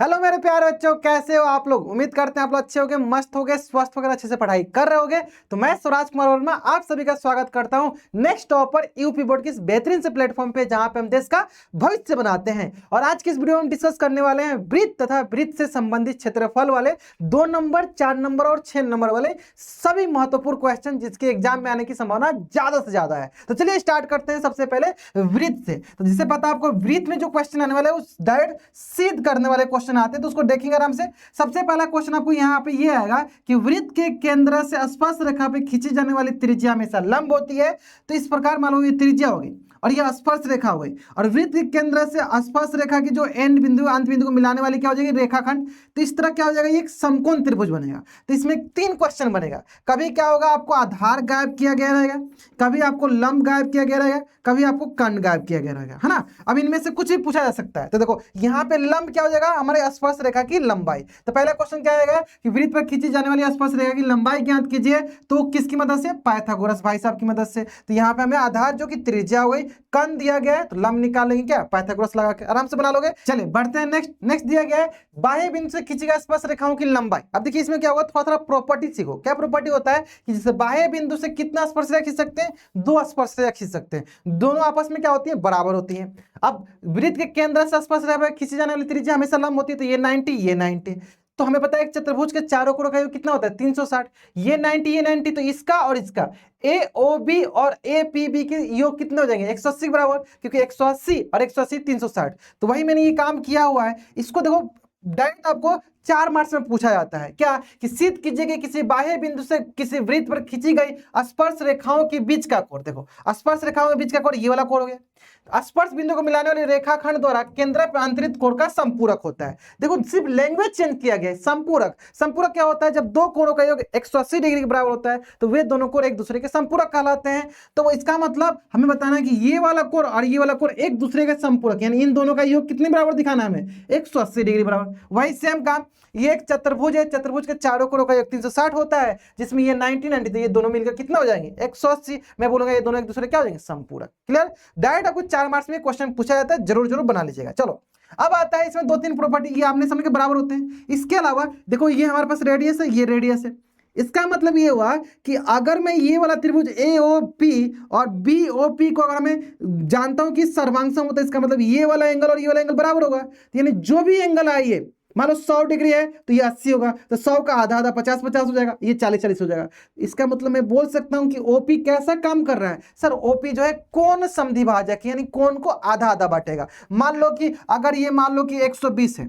Hello मेरे प्यारे बच्चों, कैसे हो आप लोग। उम्मीद करते हैं आप लोग अच्छे होगे, मस्त होगे, स्वस्थ होकर अच्छे से पढ़ाई कर रहे होगे। तो मैं स्वराज कुमार वर्मा आप सभी का स्वागत करता हूं नेक्स्ट टॉपर यूपी बोर्ड के इस बेहतरीन से प्लेटफॉर्म पे, जहां पे हम देश का भविष्य बनाते हैं। और आज की इस वीडियो में हम डिस्कस करने वाले हैं वृत्त तथा वृत्त से संबंधित क्षेत्रफल वाले 2 नंबर, 4 नंबर और 6 नंबर वाले सभी महत्वपूर्ण क्वेश्चन, जिसके एग्जाम में आने की संभावना ज्यादा से ज्यादा है। तो चलिए स्टार्ट करते हैं सबसे पहले वृत्त से। तो जिसे पता आपको वृत्त में जो क्वेश्चन आने वाले हैं उस डायरेक्ट सिद्ध करने वाले क्वेश्चन आते हैं, तो उसको देखेंगे आराम से। सबसे पहला क्वेश्चन आपको यहाँ पे ये आएगा कि वृत्त के केंद्र से स्पर्श रेखा पे खींची जाने वाली त्रिज्या हमेशा लंब होती है। तो इस प्रकार मान लो ये त्रिज्या होगी और ये स्पर्श रेखा हुई, और वृत्त के केंद्र से स्पर्श रेखा की जो एंड बिंदु अंत बिंदु को मिलाने वाली क्या हो जाएगी, रेखाखंड। तो इस तरह क्या हो जाएगा, ये एक समकोण त्रिभुज बनेगा। तो इसमें 3 क्वेश्चन बनेगा। कभी क्या होगा, आपको आधार गायब किया गया रहेगा, कभी आपको लंब गायब किया गया रहेगा, कभी आपको कर्ण गायब किया गया रहेगा, है ना। अब इनमें से कुछ भी पूछा जा सकता है। तो देखो यहाँ पे लंब क्या हो जाएगा, हमारे स्पर्श रेखा की लंबाई। तो पहला क्वेश्चन क्या आएगा कि वृत्त पर खींची जाने वाली स्पर्श रेखा की लंबाई ज्ञात कीजिए। तो किसकी मदद से, पाइथागोरस भाई साहब की मदद से। तो यहाँ पे हमें आधार जो कि त्रिज्या हो गई, कर्ण दिया गया है, तो लंब निकाल लेंगे क्या, पाइथागोरस लगा के आराम से बना लोगे। चलिए बढ़ते हैं नेक्स्ट दिया गया है बाह्य बिंदु से खींची गई स्पर्श रेखाओं की लंबाई। अब देखिए इसमें क्या होगा, थोड़ा थोड़ा प्रॉपर्टी सीखो। क्या प्रॉपर्टी होता है कि जैसे बाह्य बिंदु से कितना स्पर्श रेखा खींच सकते हैं, 2 स्पर्श रेखा खींच सकते हैं। दोनों आपस में क्या होती है, बराबर होती है। अब वृत्त के केंद्र से स्पर्श रेखा खींची जाने वाली त्रिज्या हमेशा लंब होती है। तो ये 90, ये 90। तो हमें पता है एक चतुर्भुज के चारों कोणों का योग कितना होता है, 360। ये 90, ये 90, तो इसका और इसका AOB और APB के योग कितने हो जाएंगे, 180 के बराबर, क्योंकि 180 और 180 360। तो वही मैंने ये काम किया हुआ है। इसको देखो डायरेक्ट आपको 4 मार्क्स में पूछा जाता है क्या, कि सिद्ध कीजिए कि किसी बाह्य बिंदु से किसी वृत्त पर खींची गई स्पर्श रेखाओं के बीच का कोण। देखो स्पर्श रेखाओं के बीच का कोण ये वाला कोण हो गया। स्पर्श बिंदु को मिलाने वाले रेखाखंड द्वारा केंद्र पे अंतरित कोण का संपूरक होता है। देखो सिर्फ लैंग्वेज चेंज किया गया है। संपूरक, संपूरक क्या होता है, जब 2 कोणों का योग 180 डिग्री के बराबर होता है तो वे दोनों कोण एक दूसरे के संपूरक कहलाते हैं। तो इसका मतलब हमें बताना है कि ये वाला कोण और ये वाला कोण एक दूसरे के संपूरक, यानी इन दोनों का योग कितने बराबर दिखाना है हमें, 180 डिग्री बराबर। वही सेम काम, ये एक चतुर्भुज है, चतुर्भुज के चारों कोणों का योग 360 होता है, जिसमें ये 90 90, तो ये दोनों मिलकर कितना हो जाएंगे, 180। मैं बोलूंगा ये दोनों एक दूसरे क्या हो जाएंगे, संपूरक। क्लियर। डायरेक्ट आपको 4 मार्क्स में क्वेश्चन पूछा जाता है, जरूर जरूर बना लीजिएगा। चलो अब आता है इसमें 2-3 प्रॉपर्टी, ये आपने समझ के बराबर होते हैं। इसके अलावा देखो ये हमारे पास रेडियस है, ये रेडियस है। इसका मतलब ये हुआ कि अगर मैं ये वाला त्रिभुज AOP और BOP को अगर मैं जानता हूं कि सर्वांग होता है, इसका मतलब ये वाला एंगल और ये वाला एंगल बराबर होगा। यानी जो भी एंगल आइए, मान लो 100 डिग्री है तो ये 80 होगा, तो 100 का आधा आधा 50-50 हो जाएगा, ये 40-40 हो जाएगा। इसका मतलब मैं बोल सकता हूं कि OP कैसा काम कर रहा है, सर OP जो है कोण समद्विभाजक, यानी कोण को आधा आधा बांटेगा। मान लो कि अगर ये मान लो कि 120 है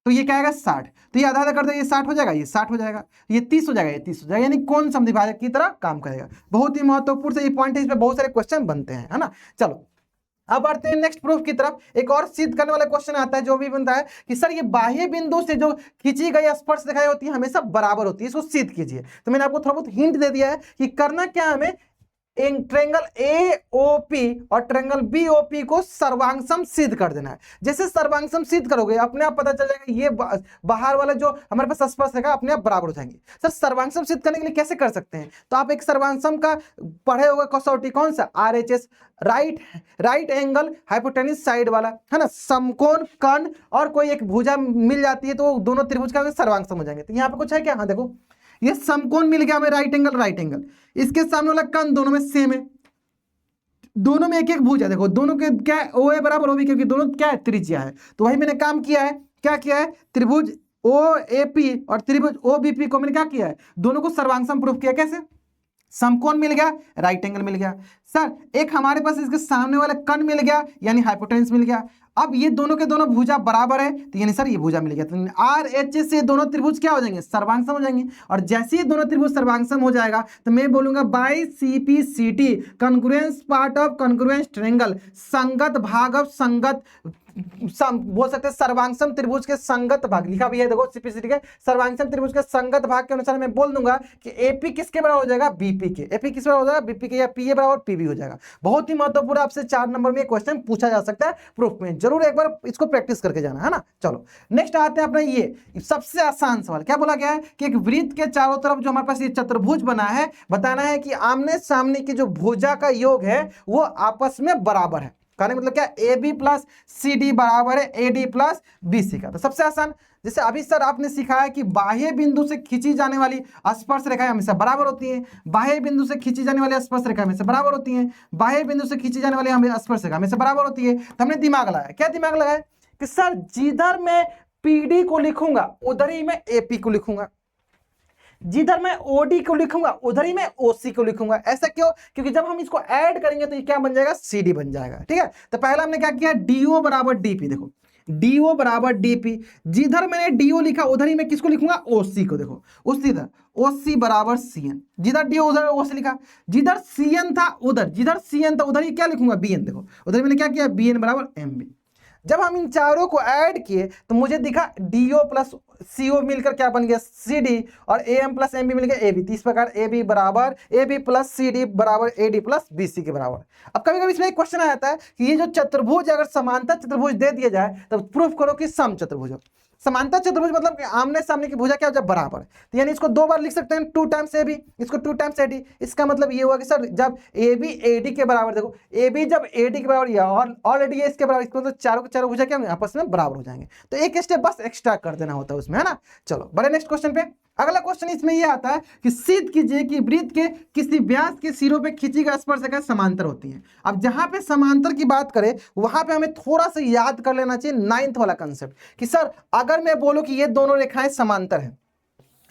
तो ये क्या आएगा 60, तो ये आधा आधा कर दे, ये 60 हो जाएगा, ये 60 हो जाएगा, ये 30 हो जाएगा, ये 30 हो जाएगा, यानी कोण समद्विभाजक की तरह काम करेगा। बहुत ही महत्वपूर्ण से ये पॉइंट है, इस पे बहुत सारे क्वेश्चन बनते हैं, है ना। चलो अब बढ़ते हैं नेक्स्ट प्रूफ की तरफ। एक और सिद्ध करने वाला क्वेश्चन आता है, जो भी बनता है कि सर ये बाह्य बिंदु से जो खींची गई स्पर्श रेखाएं होती है हमेशा बराबर होती है, इसको सिद्ध कीजिए। तो मैंने आपको थोड़ा बहुत हिंट दे दिया है कि करना क्या है, हमें ट्रेंगल AOP और ट्रेंगल BOP को सर्वांगसम सिद्ध कर देना है। जैसे सर्वांगसम सिद्ध करोगे अपने आप पता चल जाएगा ये बाहर वाला जो हमारे पास स्पर्श रेखा अपने आप बराबर हो जाएंगे। सर सर्वांगसम सिद्ध करने के लिए कैसे कर सकते हैं, तो आप एक सर्वांगसम का पढ़े होगा कसौटी, कौन सा, RHS, right angle hypotenuse side वाला, है ना। समकोण, कर्ण और कोई एक भुजा मिल जाती है तो दोनों त्रिभुज का सर्वांगसम हो जाएंगे। तो यहाँ पे कुछ है क्या, हाँ देखो ये समकोण मिल गया हमें, राइट एंगल, इसके सामने वाला कर्ण दोनों में सेम है, दोनों में एक एक भुजा, देखो दोनों के क्या है, OA बराबर OB, क्योंकि दोनों क्या है, त्रिज्या है। तो वही मैंने काम किया है, क्या किया है, त्रिभुज OAP और त्रिभुज OBP को मैंने क्या किया है, दोनों को सर्वांगसम प्रूफ किया। कैसे, समकोण मिल गया, राइट एंगल मिल गया, सर एक हमारे पास इसके सामने वाला कर्ण मिल गया, यानी हाइपोटेन्यूज मिल गया। अब ये दोनों के दोनों भुजा बराबर है, तो यानी सर ये भुजा मिल गया, तो RHS से दोनों त्रिभुज क्या हो जाएंगे, सर्वांगसम हो जाएंगे। और जैसे ही दोनों त्रिभुज सर्वांगसम हो जाएगा तो मैं बोलूंगा by CPCT congruence part of congruence triangle, संगत भाग ऑफ संगत, बोल सकते हैं सर्वांगसम त्रिभुज के संगत भाग, लिखा भी है देखो CPCT के सर्वांगसम त्रिभुज के संगत भाग के अनुसार मैं बोल दूंगा कि AP किसके बराबर हो जाएगा, BP के। AP किस बराबर हो जाएगा, BP के, या PA बराबर PB हो जाएगा। बहुत ही महत्वपूर्ण, आपसे 4 नंबर में क्वेश्चन पूछा जा सकता है प्रूफ में, जरूर एक बार इसको प्रैक्टिस करके जाना, है ना। चलो नेक्स्ट आते हैं अपना ये सबसे आसान सवाल। क्या बोला गया है कि एक वृत्त के चारों तरफ जो हमारे पास ये चतुर्भुज बना है, बताना है कि आमने सामने की जो भुजा का योग है वो आपस में बराबर है। कहने का मतलब क्या, A B plus C D बराबर है A D plus B C का। तो सबसे आसान, जैसे अभी सर आपने सिखाया कि बाह्य बिंदु से खींची जाने वाली स्पर्श रेखाएं हमेशा बराबर होती हैं, बाह्य बिंदु से खींची जाने वाली स्पर्श रेखा हमेशा बराबर होती हैं, बाह्य बिंदु से खींची जाने वाली स्पर्श रेखा हमेशा बराबर होती है। तो हमने दिमाग लगाया, क्या दिमाग लगाया कि सर जिधर मैं पीडी को लिखूंगा उधर ही मैं एपी को लिखूंगा, जिधर मैं ओडी को लिखूंगा उधर ही मैं ओसी को लिखूंगा। ऐसा क्यों, क्योंकि जब हम इसको ऐड करेंगे तो ये क्या बन जाएगा, सीडी बन जाएगा। ठीक है, तो पहला हमने क्या किया, डीओ बराबर डीपी, देखो डीओ बराबर डीपी, जिधर मैंने डीओ लिखा उधर ही मैं किसको लिखूंगा, ओसी को। देखो उसी तरह ओसी बराबर सीएन, जिधर डीओ उधर ओसी लिखा, जिधर सीएन था उधर, जिधर सीएन था उधर ही क्या लिखूंगा, बीएन। देखो उधर मैंने क्या किया, बीएन बराबर एमबी। जब हम इन चारों को ऐड किए तो मुझे दिखा डीओ प्लस सीओ मिलकर क्या बन गया, सीडी, और एएम प्लस एमबी मिल गया एबी। तो इस प्रकार एबी बराबर एबी प्लस सीडी बराबर एडी प्लस बीसी के बराबर। अब कभी कभी इसमें एक क्वेश्चन आ जाता है कि ये जो चतुर्भुज अगर समांतर चतुर्भुज दे दिया जाए तो प्रूफ करो कि सम चतुर्भुज हो। समांतर चतुर्भुज मतलब कि आमने सामने की भुजा क्या हो, जब बराबर, तो यानी इसको दो बार लिख सकते हैं, 2 टाइम्स ए बी, इसको 2 टाइम्स ए डी। इसका मतलब ये हुआ कि सर जब ए बी ए डी के बराबर, देखो ए बी जब ए डी के बराबर या ऑलरेडी ये इसके बराबर, इसको मतलब चारों के चारों भुजा क्या आपस में बराबर हो जाएंगे। तो एक स्टेप बस एक्स्ट्रा कर देना होता है उसमें, है ना। चलो बढ़े नेक्स्ट क्वेश्चन पे। अगला क्वेश्चन इसमें यह आता है कि सिद्ध कीजिए कि वृत्त के किसी व्यास के सिरों पे खींची गई स्पर्श रेखा समांतर होती है। अब जहां पे समांतर की बात करें वहां पे हमें थोड़ा सा याद कर लेना चाहिए 9th वाला कंसेप्ट कि सर अगर मैं बोलूं कि ये दोनों रेखाएं समांतर हैं,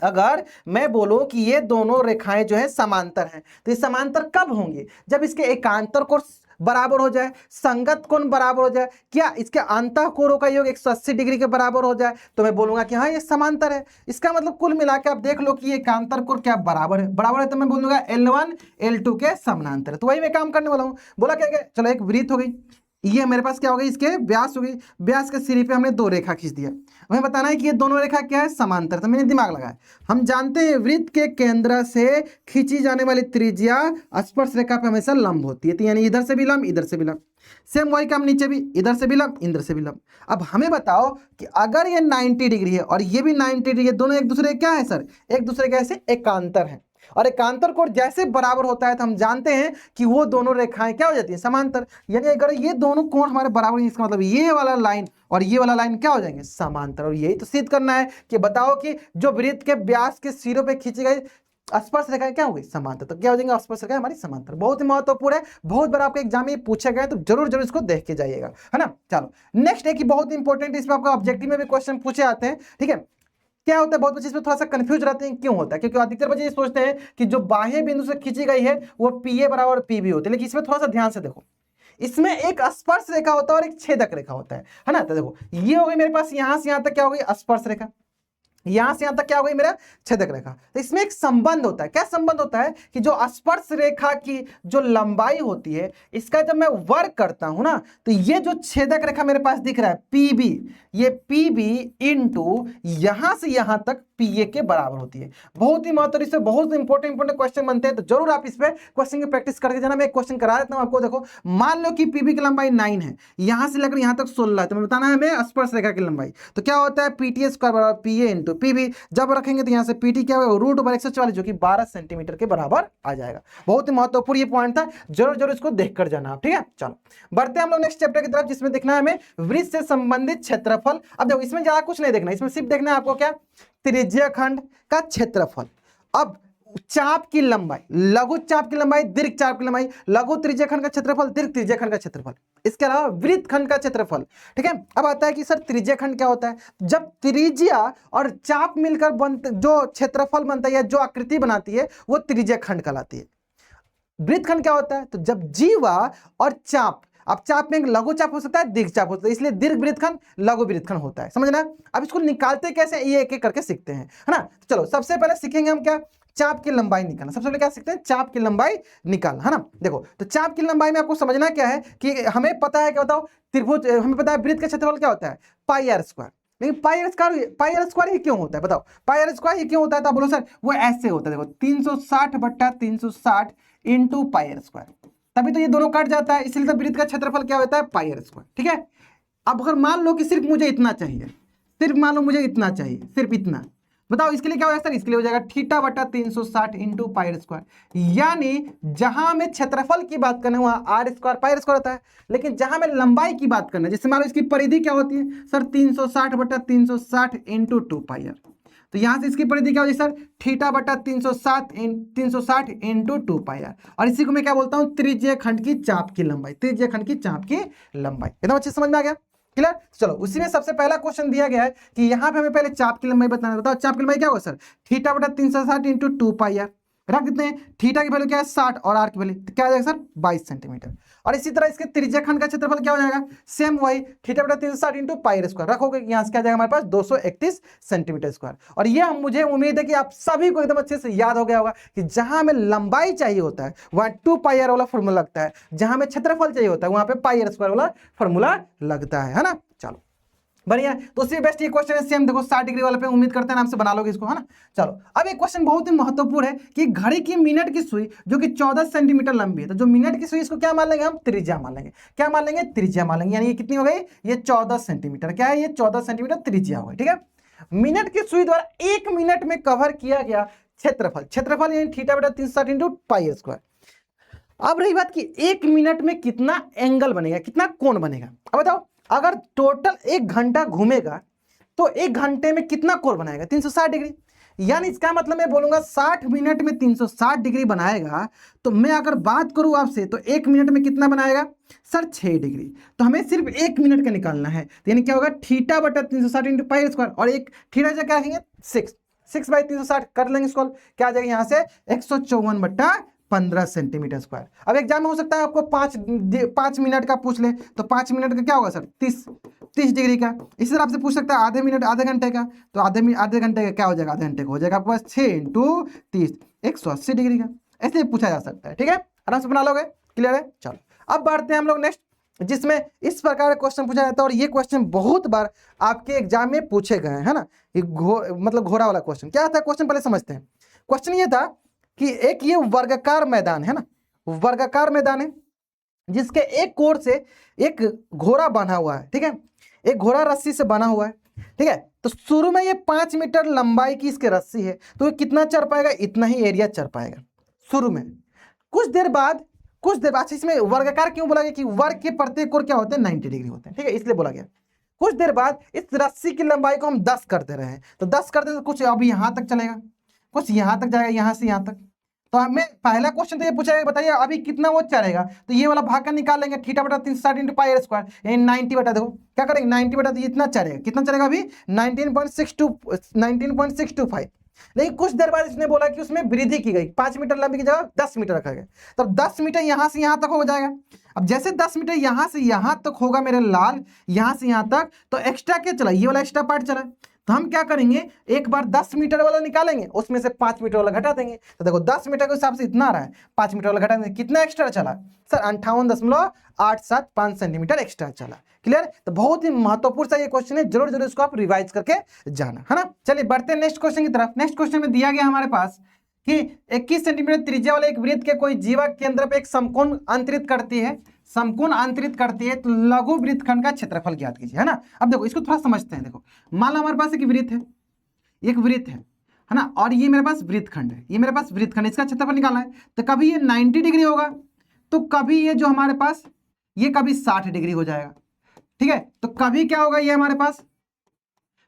अगर मैं बोलूं कि ये दोनों रेखाएं जो है समांतर हैं, तो ये समांतर कब होंगी, जब इसके एकांतर कोण बराबर हो जाए, संगत कोण बराबर हो जाए, क्या इसके अंतः कोणों का योग 180 डिग्री के बराबर हो जाए, तो मैं बोलूंगा कि हाँ ये समांतर है। इसका मतलब कुल मिला के आप देख लो कि ये एकांतर कोण क्या बराबर है, बराबर है तो मैं बोलूंगा L1 L2 के समानांतर है। तो वही मैं काम करने वाला हूं। बोला क्या, चलो एक वृत्त हो गई, ये मेरे पास क्या हो गई, इसके व्यास हो गई, व्यास के सिरे पे हमने दो रेखा खींच दिया। हमें बताना है कि ये दोनों रेखा क्या है, समांतर। तो मैंने दिमाग लगाया, हम जानते हैं वृत्त के केंद्र से खींची जाने वाली त्रिज्या स्पर्श रेखा पे हमेशा लंब होती है, तो यानी इधर से भी लंब इधर से भी लंब। सेम वही काम नीचे भी, इधर से भी लंब इधर से भी लंब। अब हमें बताओ कि अगर ये 90 डिग्री है और ये भी 90 डिग्री है, दोनों एक दूसरे क्या है सर, एक दूसरे के ऐसे एकांतर है, और एकांतर कोण जैसे बराबर होता है तो हम जानते हैं कि वो दोनों रेखाएं क्या हो जाती हैं, समांतर। यानी अगर ये दोनों कोण हमारे बराबर हैं, इसका मतलब ये वाला लाइन और ये वाला लाइन क्या हो जाएंगे, समांतर। और यही तो सिद्ध करना है कि बताओ कि जो वृत्त के व्यास के सिरों पे खींची गई स्पर्श रेखाएं क्या हो गई, समांतर। तो क्या हो जाएंगे, स्पर्श रेखाएं हमारी समांतर। बहुत ही महत्वपूर्ण है, बहुत बार आपके एग्जाम में पूछे गए, तो जरूर जरूर इसको देख के जाइएगा, है ना। चलो नेक्स्ट है कि बहुत इंपॉर्टेंट, इसमें आपका ऑब्जेक्टिव में भी क्वेश्चन पूछे आते हैं। ठीक है, क्या होता है, बहुत बच्चे इसमें थोड़ा सा कंफ्यूज रहते हैं, क्यों होता है, क्योंकि अधिकतर बच्चे ये सोचते हैं कि जो बाह्य बिंदु से खींची गई है वो पीए बराबर पीबी होती है, लेकिन इसमें थोड़ा सा ध्यान से देखो, इसमें एक स्पर्श रेखा होता है और एक छेदक रेखा होता है ना। तो देखो ये हो गई मेरे पास, यहां से यहां तक क्या हो गई, स्पर्श रेखा, यहां से यहां तक क्या हो गई मेरा छेदक रेखा। तो इसमें एक संबंध होता है, क्या संबंध होता है कि जो स्पर्श रेखा की जो लंबाई होती है, इसका जब मैं वर्ग करता हूं ना, तो ये जो छेदक रेखा मेरे पास दिख रहा है पीबी, ये पीबी इंटू यहां से यहां तक पीए के बराबर होती है। बहुत ही महत्वपूर्ण, इससे बहुत इंपॉर्टेंट क्वेश्चन बनते हैं, तो जरूर आप इस पे क्वेश्चन की प्रैक्टिस करके जाना। मैं एक क्वेश्चन करा देता हूं आपको। देखो मान लो कि पीबी की लंबाई 9 है, यहां से लेकर यहां तक 16 है, तो मैं बताना है हमें स्पर्श रेखा की लंबाई। तो क्या होता है, पीटी स्क्वायर बराबर पीए इंटू पीबी, जब रखेंगे तो यहां से पीटी क्या होगा, रूट ओवर 144 जो कि 12 सेंटीमीटर के बराबर आ जाएगा। बहुत ही महत्वपूर्ण ये पॉइंट था, जरूर जरूर इसको देख कर जाना आप। ठीक है, चलो बढ़ते हैं हम लोग नेक्स्ट चैप्टर की तरफ, जिसमें देखना है हमें वृत्त से संबंधित क्षेत्रफल। अब देखो इसमें ज्यादा कुछ नहीं देखना, इसमें सिर्फ देखना है आपको क्या, त्रिज्या खंड का क्षेत्रफल। अब चाप की लंबाई, लघु चाप की लंबाई, दीर्घ चाप की लंबाई, लघु त्रिज्या खंड का क्षेत्रफल, दीर्घ त्रिज्या खंड का क्षेत्रफल, इसके अलावा वृत्त खंड का क्षेत्रफल। ठीक है, अब आता है कि सर त्रिज्या खंड क्या होता है, जब त्रिज्या और चाप मिलकर बनते जो क्षेत्रफल बनता है या जो आकृति बनाती है वो त्रिज्या खंड कहलाती है। वृत्त खंड क्या होता है, तो जब जीवा और चाप, अब चाप में लघु चाप हो सकता है, दीर्घ चाप होता है, इसलिए दीर्घ वृत्तखंड लघु वृत्तखंड होता है, समझना। अब इसको निकालते कैसे, ये एक एक करके सीखते हैं, है ना। तो चलो सबसे पहले सीखेंगे हम क्या, चाप की लंबाई निकालना। सबसे पहले क्या सीखते हैं, चाप की लंबाई निकालना, है ना। देखो तो चाप की लंबाई में आपको समझना क्या है कि हमें पता है, क्या बताओ, त्रिभुज, हमें पता है वृत्त का क्षेत्रफल क्या होता है, पाई आर स्क्वायर। लेकिन पाई आर स्क्वायर ही क्यों होता है, बताओ पाई आर स्क्वायर ही क्यों होता है, तो बोलो सर वो ऐसे होता है, देखो 360/360 इंटू पाई आर स्क्वायर, तभी तो ये दोनों कट जाता है, इसलिए तो वृत्त का क्षेत्रफल क्या होता है, पाई आर स्क्वायर। ठीक है, अब अगर मान लो कि सिर्फ मुझे इतना चाहिए, सिर्फ मान लो मुझे इतना चाहिए, सिर्फ इतना, बताओ इसके लिए क्या हो जाएगा सर, इसके लिए हो जाएगा थीटा बटा 360 इंटू पाई स्क्वायर। यानी जहां हमें क्षेत्रफल की बात करना है वहां आर स्क्वायर पाई स्क्वायर होता है, लेकिन जहां हमें लंबाई की बात करना है, जैसे मान लो इसकी परिधि क्या होती है सर, 360 बटा 360 इंटू 2 पाई आर। तो यहां से इसकी परिधि क्या होगी सर, थीटा बटा 360 इंटू 2 पाई आर। और इसी को मैं क्या बोलता हूं, त्रिज्यीय खंड की चाप की लंबाई, त्रिज्यीय खंड की चाप की लंबाई। एकदम अच्छे समझ में आ गया, क्लियर। चलो उसी में सबसे पहला क्वेश्चन दिया गया है कि यहाँ पे हमें पहले चाप की लंबाई बताना है। बताओ चाप की लंबाई क्या होगा सर, थीटा बटा 360 इंटू 2 पाई आर। रख देते हैं, थीटा की वैल्यू क्या है 60 और आर की वैल्यू तो क्या आ जाएगा सर 22 सेंटीमीटर। और इसी तरह इसके त्रिज्या खंड का क्षेत्रफल क्या हो जाएगा, सेम वही थीटा बटा 360 इंटू पाई स्क्वायर। रखोगे यहाँ से क्या जाएगा हमारे पास 231 सेंटीमीटर स्क्वायर। और ये मुझे उम्मीद है कि आप सभी को एकदम अच्छे से याद हो गया होगा कि जहां हमें लंबाई चाहिए होता है वहां 2 पाई आर वाला फॉर्मूला लगता है, जहां हमें क्षेत्रफल चाहिए होता है वहां पे पाई आर स्क्वायर वाला फॉर्मूला लगता है ना। चलो बढ़िया, तो उससे बेस्ट ये क्वेश्चन है सेम, देखो 60 डिग्री वाले पे उम्मीद करते हैं नाम से बना लोगे इसको, है ना। चलो अब एक क्वेश्चन बहुत ही महत्वपूर्ण है कि घड़ी की मिनट की सुई जो कि 14 सेंटीमीटर लंबी है, तो जो मिनट की सुई इसको क्या मान लेंगे हम, त्रिज्या मान लेंगे। क्या मान लेंगे, त्रिज्या मान लेंगे। यानी ये कितनी हो गई, ये 14 सेंटीमीटर। क्या है ये 14 सेंटीमीटर त्रिज्या हो गई, ठीक है। मिनट की सुई द्वारा 1 मिनट में कवर किया गया क्षेत्रफल, क्षेत्रफल यानी थीटा बटा 360 इंटू पाई स्क्वायर। अब रही बात कि 1 मिनट में कितना एंगल बनेगा, कितना कोण बनेगा। अब बताओ अगर टोटल 1 घंटा घूमेगा तो 1 घंटे में कितना कोण बनाएगा, 360 डिग्री। यानी इसका मतलब मैं बोलूंगा 60 मिनट में 360 डिग्री बनाएगा। तो मैं अगर बात करूं आपसे तो 1 मिनट में कितना बनाएगा सर 6 डिग्री। तो हमें सिर्फ 1 मिनट का निकालना है, तो यानी क्या होगा थीटा बटा 360 इंटू पाई स्क्वायर। और एक थीटा से क्या रखेंगे 6 बाई 360 कर लेंगे इसको, क्या आ जाएगा यहाँ से 154 बटा 15 सेंटीमीटर स्क्वायर। अब एग्जाम में हो सकता है आपको 5 मिनट का पूछ ले, तो 5 मिनट का क्या होगा सर 30 डिग्री का। इसी तरह आपसे पूछ सकता है आधे मिनट आधे घंटे का, तो आधे घंटे का क्या हो जाएगा, आधे घंटे का हो जाएगा आपके पास 6 इंटू 30 180 डिग्री का। ऐसे पूछा जा सकता है, ठीक है, आराम से बना लोगे, क्लियर है। चलो अब बढ़ते हैं हम लोग नेक्स्ट, जिसमें इस प्रकार का क्वेश्चन पूछा जाता है। और ये क्वेश्चन बहुत बार आपके एग्जाम में पूछे गए हैं, है ना। मतलब घोड़ा वाला क्वेश्चन क्या था, क्वेश्चन पहले समझते हैं। क्वेश्चन ये था कि एक ये वर्गाकार मैदान है ना, वर्गाकार मैदान है जिसके एक कोर से एक घोड़ा बना हुआ है, ठीक है, एक घोड़ा रस्सी से बना हुआ है, ठीक है। तो शुरू में ये 5 मीटर लंबाई की इसके रस्सी है, तो ये कितना चढ़ पाएगा, इतना ही एरिया चढ़ पाएगा शुरू में। कुछ देर बाद इसमें वर्गाकार क्यों बोला गया कि वर्ग के प्रत्येक कोर क्या होते हैं 90 डिग्री होते हैं, ठीक है, इसलिए बोला गया। कुछ देर बाद इस रस्सी की लंबाई को हम 10 कर दे रहे हैं, तो 10 करते तो कुछ अभी यहां तक चलेगा, कुछ यहां तक जाएगा, यहां से यहां तक। तो हमें पहला क्वेश्चन तो ये पूछा है, बताइए अभी कितना वो चढ़ेगा। तो ये वाला भाग का निकाल लेंगे, थीटा बटा 360 इंटू पाई स्क्वायर यानी 90 बटा, देखो क्या करेंगे 90 बटा, तो इतना चढ़ेगा, कितना चढ़ेगा अभी 19.625। लेकिन कुछ देर बाद इसने बोला कि उसमें वृद्धि की गई, 5 मीटर लंबी की जगह 10 मीटर रखा गया। तब 10 मीटर यहां से यहां तक हो जाएगा। अब जैसे 10 मीटर यहां से यहां तक होगा मेरे लाल, यहां से यहां तक, तो एक्स्ट्रा क्या चला, ये वाला एक्स्ट्रा पार्ट चला। तो हम क्या करेंगे, एक बार 10 मीटर वाला निकालेंगे, उसमें से 5 मीटर वाला घटा देंगे। तो देखो 10 मीटर के हिसाब से इतना आ रहा है, 5 मीटर वाला घटा देंगे, कितना एक्स्ट्रा चला सर 58.875 सेंटीमीटर एक्स्ट्रा चला। क्लियर। तो बहुत ही महत्वपूर्ण सा ये क्वेश्चन है, जरूर जरूर इसको आप रिवाइज करके जाना, है ना। चलिए बढ़ते हैं नेक्स्ट क्वेश्चन की तरफ। नेक्स्ट क्वेश्चन में दिया गया हमारे पास कि 21 सेंटीमीटर त्रिज्या वाले एक वृत्त के कोई जीवा केंद्र पे एक समकोण अंतरित करती है, समकोण अंतरित करती है, तो लघु वृत्तखंड का क्षेत्रफल ज्ञात कीजिए, है ना। अब देखो इसको थोड़ा समझते हैं। देखो मान लो हमारे पास एक वृत्त है, एक वृत्त है ना, और ये मेरे पास वृत्तखंड है, ये मेरे पास वृत्तखंड, इसका क्षेत्रफल निकालना है। तो कभी ये 90 डिग्री होगा, तो कभी ये जो हमारे पास ये कभी 60 डिग्री हो जाएगा, ठीक है। तो कभी क्या होगा ये हमारे पास,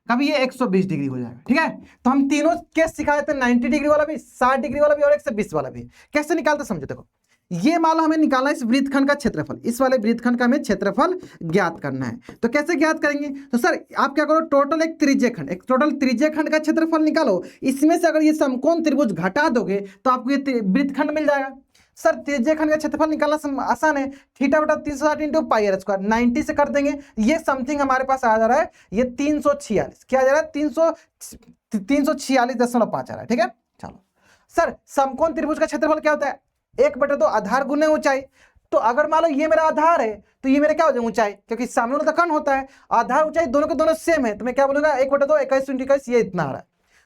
कभी ये 120 डिग्री हो जाएगा, ठीक है। तो हम तीनों केस सिखाए थे, 90 डिग्री वाला भी, 60 डिग्री वाला भी और 120 वाला भी। कैसे निकालते समझो। देखो ये मान लो हमें निकालना है इस वृत्तखंड का क्षेत्रफल, इस वाले वृत्तखंड का हमें क्षेत्रफल ज्ञात करना है। तो कैसे ज्ञात करेंगे, तो सर आप क्या करो, टोटल एक टोटल त्रिज्यीय खंड का क्षेत्रफल निकालो, इसमें से अगर ये समकोण त्रिभुज घटा दोगे तो आपको ये वृत्तखंड मिल जाएगा। सर त्रिज्यीय खंड का क्षेत्रफल निकालना आसान है, थीटा बटा 360 इंटू पाई आर स्क्वायर 90 से कर देंगे, ये समथिंग हमारे पास आ जा रहा है ये 346, क्या आ जा रहा है 346.5 आ रहा है, ठीक है। चलो सर समकोण त्रिभुज का क्षेत्रफल क्या होता है, 1/2 आधार गुने ऊंचाई। तो अगर मान लो ये मेरा आधार है तो ये मेरा क्या हो जाएगा ऊंचाई, क्योंकि सामने वाला तो कण होता है, आधार ऊंचाई दोनों के दोनों सेम है, तो मैं क्या बोलूंगा 1/2 21 × 21 ये इतना आ रहा है।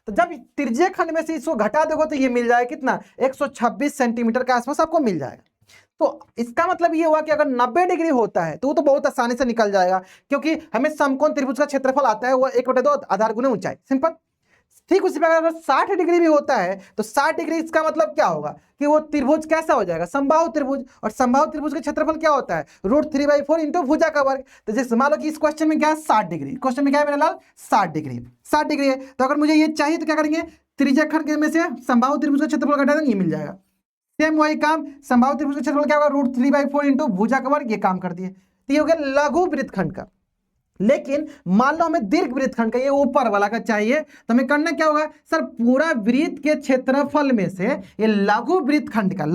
तो जब त्रिज्यीय खंड में से इसको घटा दोगे तो ये मिल जाएगा कितना 126 सेंटीमीटर के आसपास आपको मिल जाएगा। तो इसका मतलब ये हुआ कि अगर 90 डिग्री होता है तो वो तो बहुत आसानी से निकल जाएगा, क्योंकि हमें समकोण त्रिभुज का क्षेत्रफल आता है वो 1/2 आधार गुने ऊंचाई। सिंपल ठीक उसी प्रकार अगर 60 डिग्री भी होता है तो 60 डिग्री इसका मतलब क्या होगा कि वो त्रिभुज कैसा हो जाएगा, समबाहु त्रिभुज, और समबाहु त्रिभुज का क्षेत्रफल क्या होता है, √3/4 इंटू भुजा का वर्ग। तो जैसे मान लो कि इस क्वेश्चन में क्या है 60 डिग्री, क्वेश्चन में क्या है मेरा लाल 60 डिग्री, 60 डिग्री है। तो अगर मुझे ये चाहिए तो क्या करेंगे, त्रिज्याखंड में से समबाहु त्रिभुज का क्षेत्रफल घटा देंगे, ये मिल जाएगा। सेम वही काम समबाहु त्रिभुज का क्षेत्रफल क्या होगा, √3/4 इंटू भुजा का वर्ग, ये काम कर दिए। तो ये हो गया लघु वृत्तखंड का। लेकिन मान लो हमें दीर्घ वृत्तखंड का, ये ऊपर वाला का चाहिए, तो हमें करना क्या होगा सर, पूरा वृत्त के क्षेत्रफल में से ये लघु वृत्तखंड का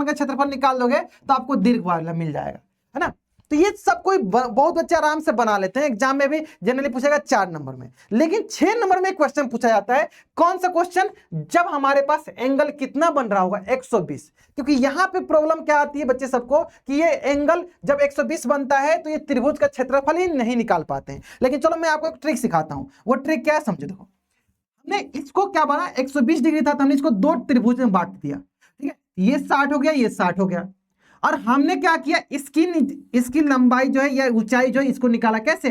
क्षेत्रफल निकाल दोगे तो आपको दीर्घ वाला मिल जाएगा, है ना। तो ये सब कोई बहुत बच्चे आराम से बना लेते हैं, एग्जाम में भी जनरली पूछेगा 4 नंबर में। लेकिन 6 नंबर में क्वेश्चन पूछा जाता है, कौन सा क्वेश्चन, जब हमारे पास एंगल कितना बन रहा होगा 120। क्योंकि यहां पे प्रॉब्लम क्या आती है बच्चे सबको कि ये एंगल जब 120 बनता है तो ये त्रिभुज का क्षेत्रफल ही नहीं निकाल पाते हैं। लेकिन चलो मैं आपको एक ट्रिक सिखाता हूं, वो ट्रिक क्या है समझो। देखो हमने इसको क्या बना, 120 डिग्री था तो हमने इसको 2 त्रिभुज में बांट दिया, ठीक है, ये 60 हो गया, ये 60 हो गया। और हमने क्या किया, इसकी लंबाई जो है या ऊंचाई जो है इसको निकाला, कैसे,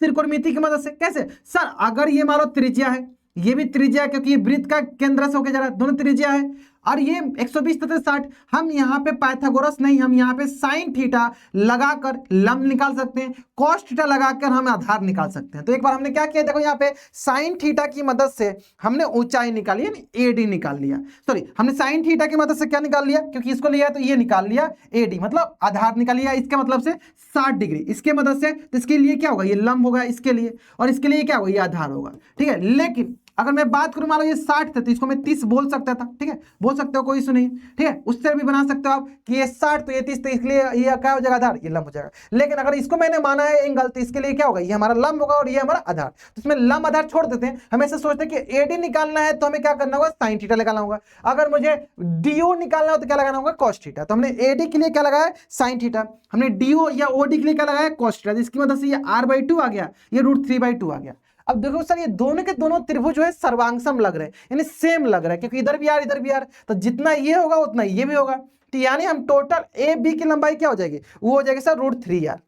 त्रिकोणमिति की मदद से। कैसे सर, अगर ये मान लो त्रिज्या है, ये भी त्रिज्या है क्योंकि ये वृत्त का केंद्र से होकर जा रहा है, दोनों त्रिज्या है, और ये 120 तथा 60, हम यहाँ पे पाइथागोरस नहीं, हम यहाँ पे साइन थीटा लगाकर लंब निकाल सकते हैं, कॉस थीटा लगाकर हम आधार निकाल सकते हैं। तो एक बार हमने क्या किया, देखो यहाँ पे साइन थीटा की मदद से हमने ऊंचाई निकाली, यानी एडी निकाल लिया। सॉरी, हमने साइन थीटा की मदद से क्या निकाल लिया, क्योंकि इसको लिया तो ये निकाल लिया एडी, मतलब आधार निकाल लिया, इसके मतलब से 60 डिग्री इसके मदद से। तो इसके लिए क्या होगा, ये लंब होगा इसके लिए, और इसके लिए क्या होगा, ये आधार होगा, ठीक है। लेकिन अगर मैं बात करूं, मान लो ये 60 था तो इसको मैं 30 बोल सकता था, ठीक है, बोल सकते हो, कोई इशू नहीं, ठीक है। उससे भी बना सकते हो आप कि ये 60 तो ये 30, तो इसलिए ये क्या हो जाएगा, आधार, ये लंब हो जाएगा। लेकिन अगर इसको मैंने माना है एंगल, तो इसके लिए क्या होगा, ये हमारा लंब होगा और ये हमारा आधार। तो इसमें लंब आधार छोड़ देते हैं, हम ऐसे सोचते हैं कि एडी निकालना है तो हमें क्या करना होगा, साइन थीटा लगाना होगा। अगर मुझे डीओ निकालना हो तो क्या लगाना होगा, कॉस थीटा। तो हमने एडी के लिए क्या लगाया, साइन थीटा, हमने डीओ या ओडी के लिए क्या लगाया, कॉस थीटा। इसकी मदद से ये r/2 आ गया, ये √3/2 आ गया। अब देखो सर, ये दोनों के दोनों त्रिभुज जो है सर्वांगसम लग रहे हैं, यानी सेम लग रहा है, क्योंकि इधर भी आर इधर भी आर, तो जितना ये होगा उतना ये भी होगा। तो यानी हम टोटल ए बी की लंबाई क्या हो जाएगी, वो हो जाएगी सर √3r,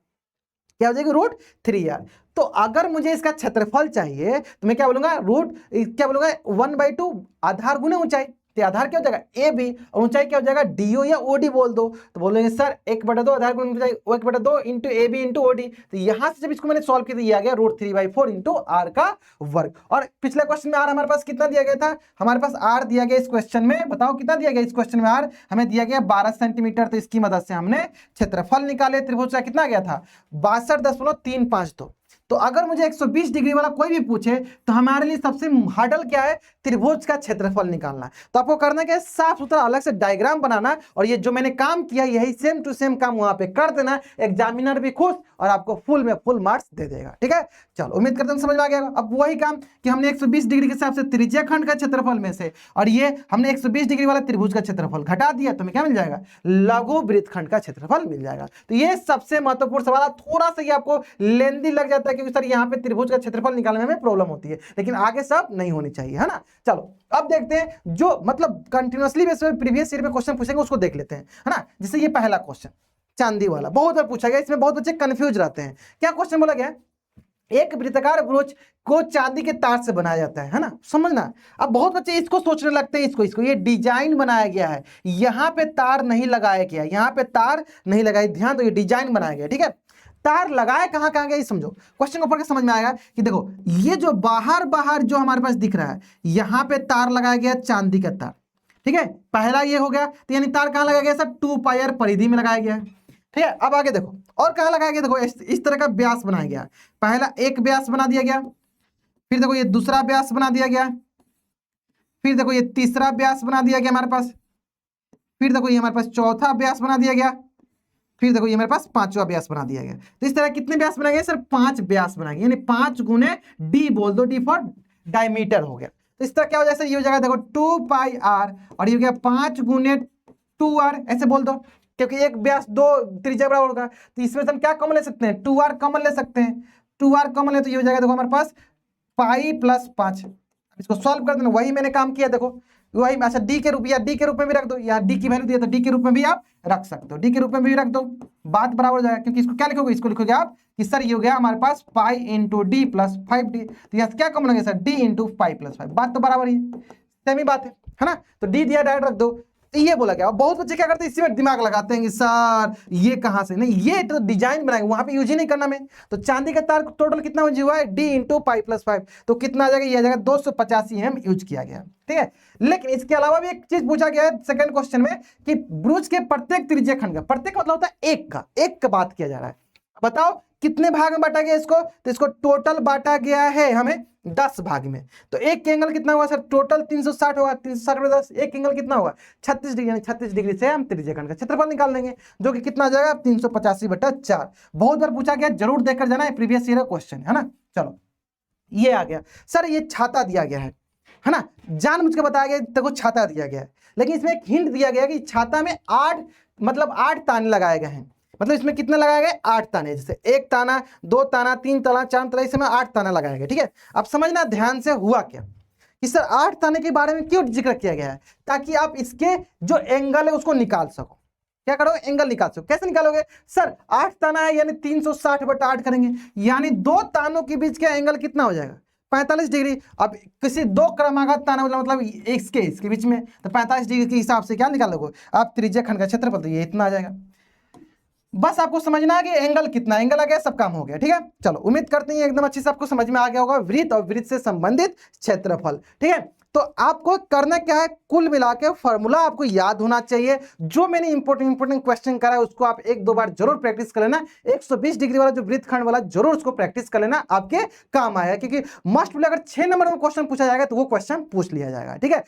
क्या हो जाएगी, √3r। तो अगर मुझे इसका क्षेत्रफल चाहिए तो मैं क्या बोलूंगा, क्या बोलूंगा, 1/2 आधार गुने ऊंचाई, तो आधार क्या हो जाएगा ए बी, और ऊंचाई क्या हो जाएगा डीओ या ओडी बोल दो। तो बोलेंगे सर 1/2 आधार गुने ऊंचाई, 1/2 into A B into OD. तो यहां से जब इसको मैंने सॉल्व किया तो ये आ गया √3/4 इंटू आर का वर्ग। और पिछले क्वेश्चन में आर हमारे पास कितना दिया गया था, हमारे पास आर दिया गया इस क्वेश्चन में, बताओ कितना दिया गया इस क्वेश्चन में, आर हमें दिया गया 12 सेंटीमीटर। तो इसकी मदद से हमने क्षेत्रफल निकाले, त्रिभुज का कितना गया था, 62.352। तो अगर मुझे 120 डिग्री वाला कोई भी पूछे तो हमारे लिए सबसे हार्डल क्या है, त्रिभुज का क्षेत्रफल निकालना। तो आपको करना क्या है, साफ सुथरा अलग से डायग्राम बनाना, और ये जो मैंने काम किया यही सेम टू सेम काम वहां पे कर देना, एग्जामिनर भी खुश और आपको फुल में फुल मार्क्स दे देगा, ठीक है। चलो उम्मीद करता हूं समझ में आ गया। अब वही काम कि हमने 120 डिग्री के हिसाब से त्रिज्याखंड का क्षेत्रफल में से, और ये हमने 120 डिग्री वाला त्रिभुज का क्षेत्रफल घटा दिया, तो हमें क्या मिल जाएगा, लघु वृत्तखंड का क्षेत्रफल मिल जाएगा। तो ये सबसे महत्वपूर्ण सवाल, थोड़ा सा ये आपको लेंदी लग जाता है क्योंकि सर यहाँ पे त्रिभुज का क्षेत्रफल निकालने में प्रॉब्लम होती है, लेकिन आगे सब नहीं होनी चाहिए, है ना। चलो अब देखते हैं जो मतलब कंटिन्यूअसली बेस पे प्रीवियस ईयर में क्वेश्चन पूछेंगे उसको देख लेते हैं, है ना। जैसे ये पहला क्वेश्चन चांदी वाला बहुत बार पूछा गया, इसमें बहुत बच्चे कंफ्यूज रहते हैं। क्या क्वेश्चन बोला गया, एक वृत्ताकार ब्रोच को चांदी के तार से बनाया जाता है ना, समझना। अब बहुत बच्चे इसको सोचने लगते हैं, इसको ये डिजाइन बनाया गया है, यहाँ पे तार नहीं लगाया गया, यहाँ पे तार नहीं लगाई, ध्यान दो, ये डिजाइन बनाया गया, ठीक है। तार लगाया कहाँ कहाँ गया ये समझो, क्वेश्चन को पढ़ के समझ में आएगा कि देखो ये जो बाहर जो हमारे पास दिख रहा है, यहाँ पे तार लगाया गया चांदी का तार, ठीक है, पहला ये हो गया। तो यानी तार कहाँ लगाया गया सर, 2πr परिधि में लगाया गया है, ठीक है। अब आगे देखो और कहाँ लगाया गया, देखो इस तरह का व्यास बनाया गया, पहला एक व्यास बना दिया गया, फिर देखो ये दूसरा व्यास बना दिया गया, फिर देखो ये तीसरा व्यास बना दिया गया हमारे पास, फिर देखो ये हमारे पास चौथा व्यास बना दिया गया, फिर देखो ये हमारे पास पांचवा व्यास बना दिया गया। तो इस तरह कितने व्यास बनाए गए सर, 5 व्यास बनाए गए, यानी 5 गुने डी बोल दो, डी फॉर डायमीटर हो गया। तो इस तरह क्या हो जाए सर, ये हो जाएगा देखो 2πr, और ये हो गया 5 गुने 2r, ऐसे बोल दो, क्योंकि एक व्यास 2 त्रिज्या बराबर होगा। तो इसमें से हम क्या कॉमन ले सकते हैं, 2r कॉमन ले सकते हैं, 2r कॉमन ले तो ये हो जाएगा देखो हमारे पास पाई प्लस 5, इसको सॉल्व कर देना, वही मैंने काम किया, देखो वही। अच्छा डी के रूप, या डी के रूप में भी रख दो, या डी की वैल्यू दिया तो डी के रूप में भी आप रख सकते हो, डी के रूप में भी रख दो, बात बराबर हो जाएगा। क्योंकि इसको क्या लिखोगे, इसको लिखोगे आप कि सर ये हो गया हमारे पास pi into D plus 5d, तो यहाँ क्या कॉमन हो गया सर, डी इंटू 5 प्लस 5, बात तो बराबर ही सेम ही बात है ना। तो डी दिया डायरेक्ट रख दो, तो ये बोला गया। बहुत बच्चे क्या करते हैं, इसी में दिमाग लगाते हैं कि सर ये कहां से, नहीं ये तो डिजाइन बनाएंगे, वहां पे यूज ही नहीं करना में। तो चांदी का तार टोटल कितना यूज हुआ है, डी इंटू 5 प्लस 5, तो कितना आ जाएगा, ये आ जाएगा 285 एम यूज किया गया, ठीक है। लेकिन इसके अलावा भी एक चीज पूछा गया है सेकंड क्वेश्चन में कि ब्रूज के प्रत्येक त्रिज्या खंड का, प्रत्येक मतलब होता है एक का बात किया जा रहा है। बताओ कितने भाग में बांटा गया इसको, तो इसको टोटल बांटा गया है हमें 10 भाग में। तो एक के एंगल कितना हुआ सर, टोटल 360 होगा, 360 में 10, एक एंगल कितना होगा 36 डिग्री, यानी 36 डिग्री से हम त्रिज्याखंड का क्षेत्रफल निकाल लेंगे, जो कि कितना आ जाएगा 385/4। बहुत बार पूछा गया, जरूर देखकर जाना है, प्रीवियस ईयर का क्वेश्चन है ना। चलो ये आ गया सर, ये छाता दिया गया है ना, जान मुझे बताया गया देखो छाता दिया गया है, लेकिन इसमें एक हिंट दिया गया कि छाता में 8 ताने लगाए गए हैं। मतलब इसमें कितने लगाए गए, 8 ताने, जैसे 1 ताना 2 ताना 3 ताना 4 ताना, इसमें 8 ताना लगाए गए, ठीक है। अब समझना ध्यान से हुआ क्या कि सर 8 ताने के बारे में क्यों जिक्र किया गया है, ताकि आप इसके जो एंगल है उसको निकाल सको। क्या करोगे, एंगल निकाल सको। कैसे निकालोगे सर, 8 ताना है यानी 360/8 करेंगे, यानी 2 तानों के बीच का एंगल कितना हो जाएगा 45 डिग्री। अब किसी 2 क्रमागत ताना मतलब इसके बीच में, तो 45 डिग्री के हिसाब से क्या निकालोगे आप, त्रिज्याखंड का क्षेत्रफल, तो ये इतना आ जाएगा। बस आपको समझना है कि एंगल कितना, एंगल आ गया, सब काम हो गया, ठीक है। चलो उम्मीद करते हैं एकदम अच्छे से आपको समझ में आ गया होगा वृत्त और वृत्त से संबंधित क्षेत्रफल, ठीक है। तो आपको करना क्या है, कुल मिला के फॉर्मूला आपको याद होना चाहिए। जो मैंने इंपॉर्टेंट क्वेश्चन करा है उसको आप 1-2 बार जरूर प्रैक्टिस कर लेना। 120 डिग्री वाला जो वृत्तखंड वाला जरूर उसको प्रैक्टिस कर लेना, आपके काम आएगा। क्योंकि मस्ट अगर 6 नंबर में क्वेश्चन पूछा जाएगा तो वो क्वेश्चन पूछ लिया जाएगा, ठीक है।